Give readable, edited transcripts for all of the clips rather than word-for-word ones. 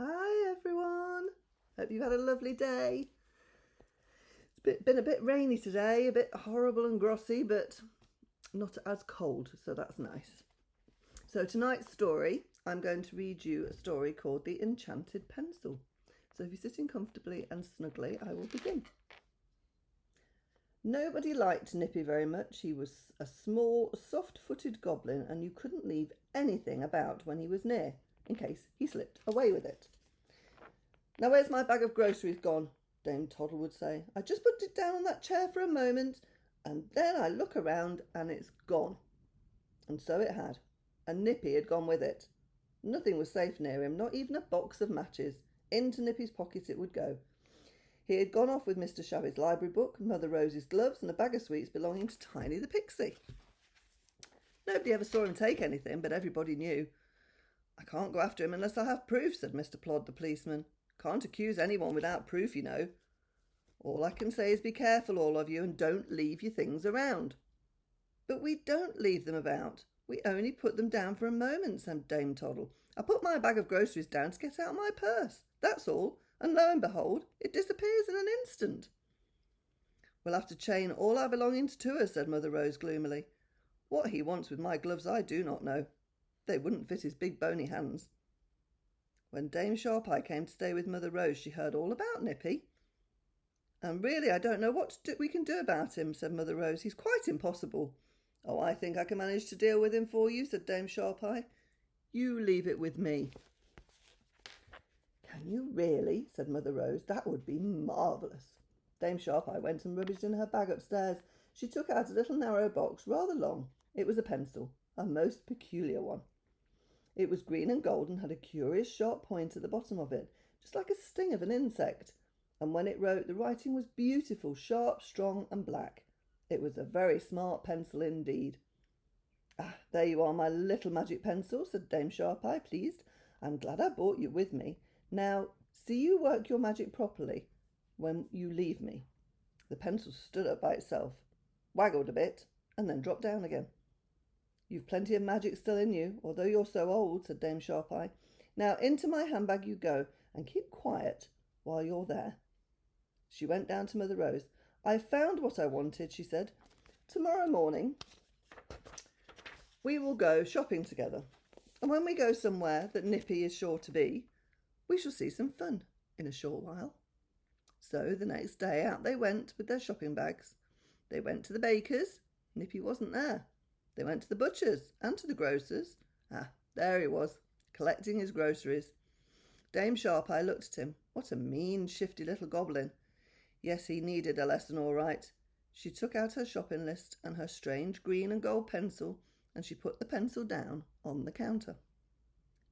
Hi everyone, hope you've had a lovely day. It's been a bit rainy today, a bit horrible and grossy, but not as cold, so that's nice. So tonight's story, I'm going to read you a story called The Enchanted Pencil. So if you're sitting comfortably and snugly, I will begin. Nobody liked Nippy very much. He was a small, soft-footed goblin, and you couldn't leave anything about when he was near, in case he slipped away with it. "Now where's my bag of groceries gone?" Dame Toddle would say. "I just put it down on that chair for a moment, and then I look around and it's gone." And so it had, and Nippy had gone with it. Nothing was safe near him, not even a box of matches. Into Nippy's pocket it would go. He had gone off with Mr. Shabby's library book, Mother Rose's gloves, and a bag of sweets belonging to Tiny the Pixie. Nobody ever saw him take anything, but everybody knew. "I can't go after him unless I have proof," said Mr. Plod the policeman. "Can't accuse anyone without proof, you know. All I can say is be careful, all of you, and don't leave your things around." "But we don't leave them about. We only put them down for a moment," said Dame Toddle. "I put my bag of groceries down to get out my purse. That's all, and lo and behold, it disappears in an instant." "We'll have to chain all our belongings to us," said Mother Rose gloomily. "What he wants with my gloves I do not know. They wouldn't fit his big bony hands." When Dame Sharpeye came to stay with Mother Rose, she heard all about Nippy. "And really I don't know what we can do about him," said Mother Rose. "He's quite impossible." "Oh, I think I can manage to deal with him for you," said Dame Sharpeye. "You leave it with me." "Can you really?" said Mother Rose. "That would be marvellous." Dame Sharpeye went and rummaged in her bag upstairs. She took out a little narrow box, rather long. It was a pencil, a most peculiar one. It was green and gold and had a curious sharp point at the bottom of it, just like a sting of an insect. And when it wrote, the writing was beautiful, sharp, strong and black. It was a very smart pencil indeed. "Ah, there you are, my little magic pencil," said Dame Sharpeye, pleased. "I'm glad I brought you with me. Now, see you work your magic properly when you leave me." The pencil stood up by itself, waggled a bit, and then dropped down again. "You've plenty of magic still in you, although you're so old," said Dame Sharpeye. "Now into my handbag you go, and keep quiet while you're there." She went down to Mother Rose. "I've found what I wanted," she said. "Tomorrow morning we will go shopping together, and when we go somewhere that Nippy is sure to be, we shall see some fun in a short while." So the next day out they went with their shopping bags. They went to the baker's. Nippy wasn't there. They went to the butcher's and to the grocer's. There he was, collecting his groceries. Dame Sharpeye looked at him. What a mean, shifty little goblin. Yes, he needed a lesson all right. She took out her shopping list and her strange green and gold pencil, and she put the pencil down on the counter.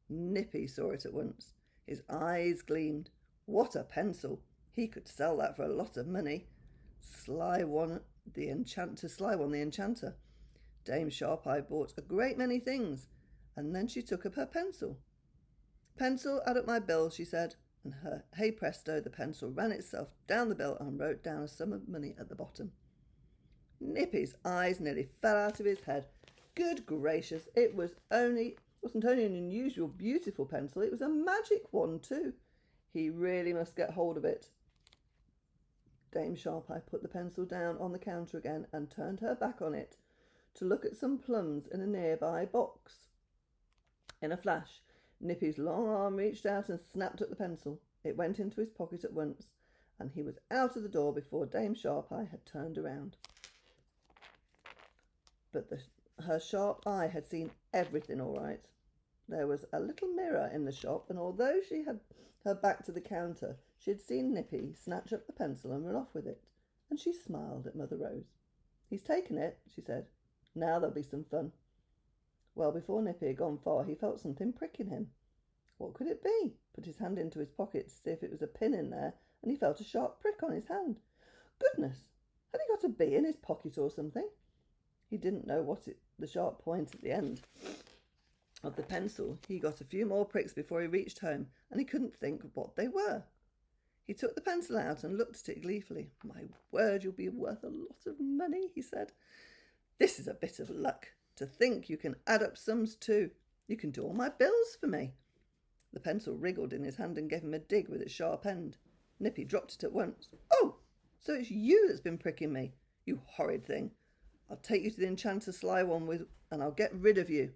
Nippy saw it at once. His eyes gleamed. What a pencil! He could sell that for a lot of money. Sly one, the enchanter. Dame Sharpeye bought a great many things, and then she took up her pencil. "Pencil, add up my bill," she said, and hey presto, the pencil ran itself down the bill and wrote down a sum of money at the bottom. Nippy's eyes nearly fell out of his head. Good gracious, it wasn't only an unusual, beautiful pencil, it was a magic one too. He really must get hold of it. Dame Sharpeye put the pencil down on the counter again and turned her back on it to look at some plums in a nearby box. In a flash, Nippy's long arm reached out and snapped at the pencil. It went into his pocket at once, and he was out of the door before Dame Sharpeye had turned around. But her sharp eye had seen everything all right. There was a little mirror in the shop, and although she had her back to the counter, she had seen Nippy snatch up the pencil and run off with it, and she smiled at Mother Rose. "He's taken it," she said. "Now there'll be some fun." Well, before Nippy had gone far, he felt something pricking him. What could it be? Put his hand into his pocket to see if it was a pin in there, and he felt a sharp prick on his hand. Goodness! Had he got a bee in his pocket or something? He didn't know the sharp point at the end of the pencil. He got a few more pricks before he reached home, and he couldn't think what they were. He took the pencil out and looked at it gleefully. "My word, you'll be worth a lot of money," he said. "This is a bit of luck. To think you can add up sums too. You can do all my bills for me." The pencil wriggled in his hand and gave him a dig with its sharp end. Nippy dropped it at once. "Oh, so it's you that's been pricking me, you horrid thing. I'll take you to the enchanter's sly one and I'll get rid of you."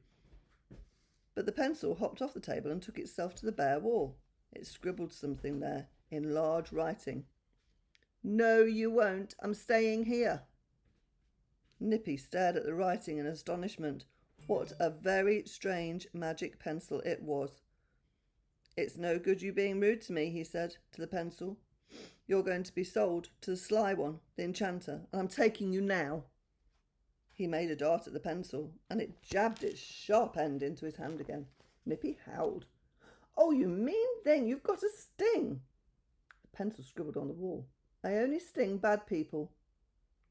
But the pencil hopped off the table and took itself to the bare wall. It scribbled something there in large writing. "No, you won't. I'm staying here." Nippy stared at the writing in astonishment. What a very strange magic pencil it was. "It's no good you being rude to me," he said to the pencil. "You're going to be sold to the sly one, the enchanter, and I'm taking you now." He made a dart at the pencil, and it jabbed its sharp end into his hand again. Nippy howled. "Oh, you mean thing, you've got a sting." The pencil scribbled on the wall. "I only sting bad people.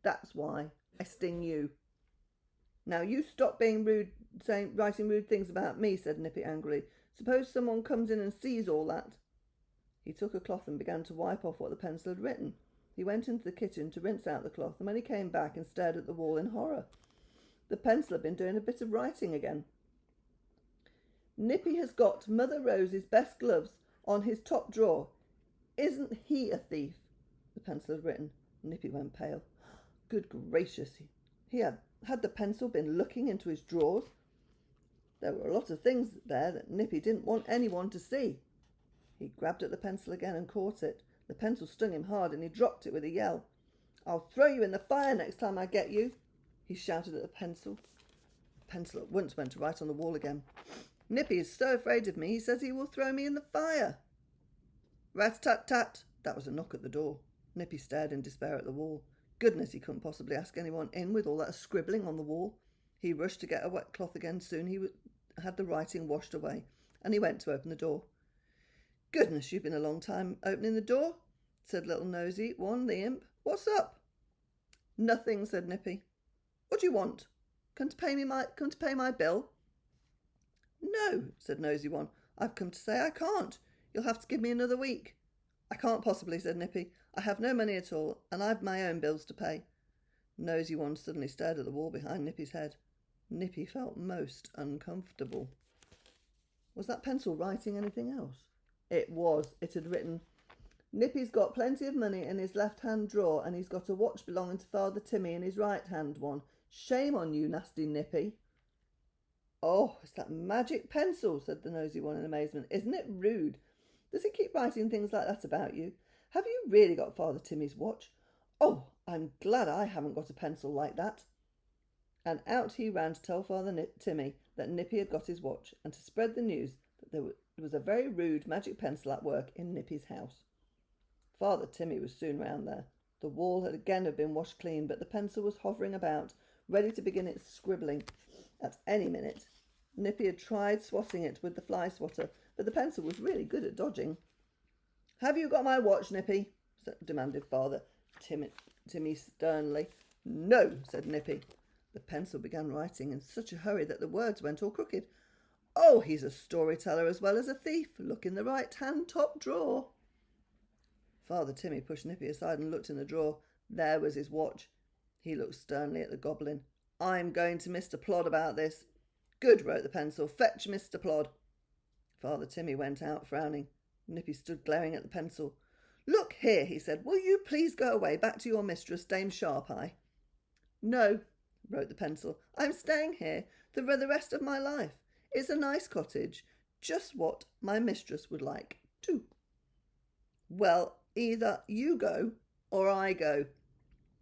That's why I sting you." "Now you stop being rude, writing rude things about me," said Nippy angrily. "Suppose someone comes in and sees all that." He took a cloth and began to wipe off what the pencil had written. He went into the kitchen to rinse out the cloth, and when he came back and stared at the wall in horror, the pencil had been doing a bit of writing again. "Nippy has got Mother Rose's best gloves on his top drawer. Isn't he a thief?" the pencil had written. Nippy went pale. Good gracious, had the pencil been looking into his drawers? There were a lot of things there that Nippy didn't want anyone to see. He grabbed at the pencil again and caught it. The pencil stung him hard and he dropped it with a yell. "I'll throw you in the fire next time I get you," he shouted at the pencil. The pencil at once went to write on the wall again. "Nippy is so afraid of me, he says he will throw me in the fire." Rat-tat-tat! That was a knock at the door. Nippy stared in despair at the wall. Goodness, he couldn't possibly ask anyone in with all that scribbling on the wall. He rushed to get a wet cloth again. Soon he had the writing washed away, and he went to open the door. "Goodness, you've been a long time opening the door," said little Nosy One, the imp. "What's up?" "Nothing," said Nippy. "What do you want? Come to pay my bill?" "No," said Nosy One. "I've come to say I can't. You'll have to give me another week." "I can't possibly," said Nippy. "I have no money at all, and I've my own bills to pay." Nosy One suddenly stared at the wall behind Nippy's head. Nippy felt most uncomfortable. Was that pencil writing anything else? It was. It had written, "Nippy's got plenty of money in his left-hand drawer, and he's got a watch belonging to Father Timmy in his right-hand one. Shame on you, nasty Nippy." "Oh, it's that magic pencil," said the Nosy One in amazement. "Isn't it rude? Does it keep writing things like that about you? Have you really got Father Timmy's watch? Oh, I'm glad I haven't got a pencil like that." And out he ran to tell Father Timmy that Nippy had got his watch, and to spread the news that there was a very rude magic pencil at work in Nippy's house. Father Timmy was soon round there. The wall had again been washed clean, but the pencil was hovering about, ready to begin its scribbling at any minute. Nippy had tried swatting it with the fly swatter, but the pencil was really good at dodging. "Have you got my watch, Nippy?" demanded Father Timmy sternly. "No," said Nippy. The pencil began writing in such a hurry that the words went all crooked. "Oh, he's a storyteller as well as a thief. Look in the right-hand top drawer." Father Timmy pushed Nippy aside and looked in the drawer. There was his watch. He looked sternly at the goblin. "I'm going to Mr. Plod about this." "Good," wrote the pencil. "Fetch Mr. Plod." Father Timmy went out, frowning. Nippy stood glaring at the pencil. "Look here," he said. "Will you please go away, back to your mistress, Dame Sharp-Eye?" "No," wrote the pencil. "I'm staying here for the rest of my life. It's a nice cottage, just what my mistress would like, too." "Well, either you go or I go,"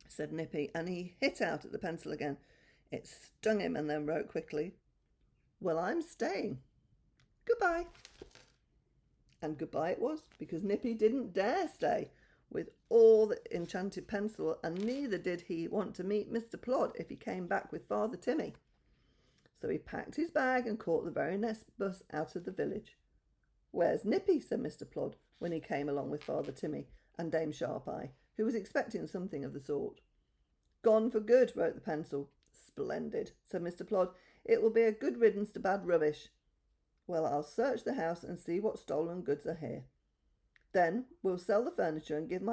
said Nippy, and he hit out at the pencil again. It stung him and then wrote quickly, "Well, I'm staying. Goodbye." And goodbye it was, because Nippy didn't dare stay with all the enchanted pencil, and neither did he want to meet Mr. Plod if he came back with Father Timmy. So he packed his bag and caught the very next bus out of the village. "Where's Nippy?" said Mr. Plod when he came along with Father Timmy and Dame Sharp-Eye, who was expecting something of the sort. "Gone for good," wrote the pencil. "Splendid," said Mr. Plod. "It will be a good riddance to bad rubbish. Well, I'll search the house and see what stolen goods are here. Then we'll sell the furniture and give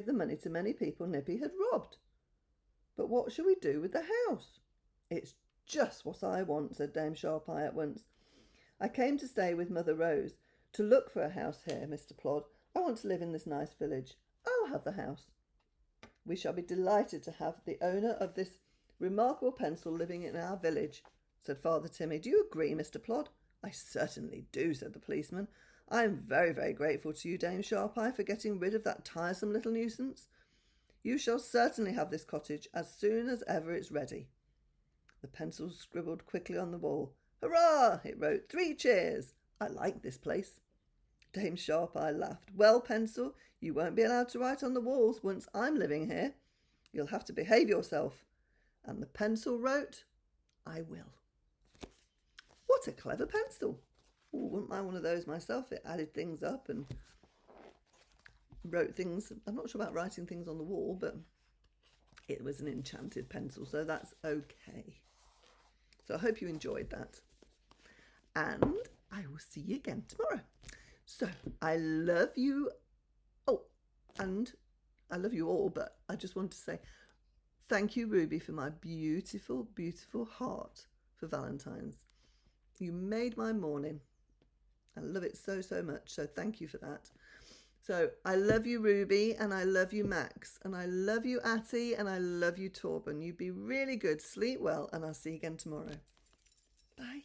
the money to many people Nippy had robbed." "But what shall we do with the house?" "It's just what I want," said Dame Sharp-Eye at once. "I came to stay with Mother Rose, to look for a house here, Mr. Plod. I want to live in this nice village. I'll have the house. We shall be delighted to have the owner of this remarkable pencil living in our village, said Father Timmy. Do you agree, Mr. Plod? I certainly do, said the policeman. I am very, very grateful to you, Dame Sharpeye, for getting rid of that tiresome little nuisance. You shall certainly have this cottage as soon as ever it's ready. The pencil scribbled quickly on the wall. Hurrah! It wrote, 3 cheers. I like this place. Dame Sharpeye laughed. Well, Pencil, you won't be allowed to write on the walls once I'm living here. You'll have to behave yourself. And the pencil wrote, I will. What a clever pencil. Ooh, wouldn't mind one of those myself. It added things up and wrote things. I'm not sure about writing things on the wall, but it was an enchanted pencil, so that's okay. So I hope you enjoyed that. And I will see you again tomorrow. So I love you. Oh, and I love you all, but I just want to say thank you, Ruby, for my beautiful, beautiful heart for Valentine's. You made my morning. I love it so, so much. So thank you for that. So I love you, Ruby, and I love you, Max, and I love you, Atty, and I love you, Torben. You be really good. Sleep well, and I'll see you again tomorrow. Bye.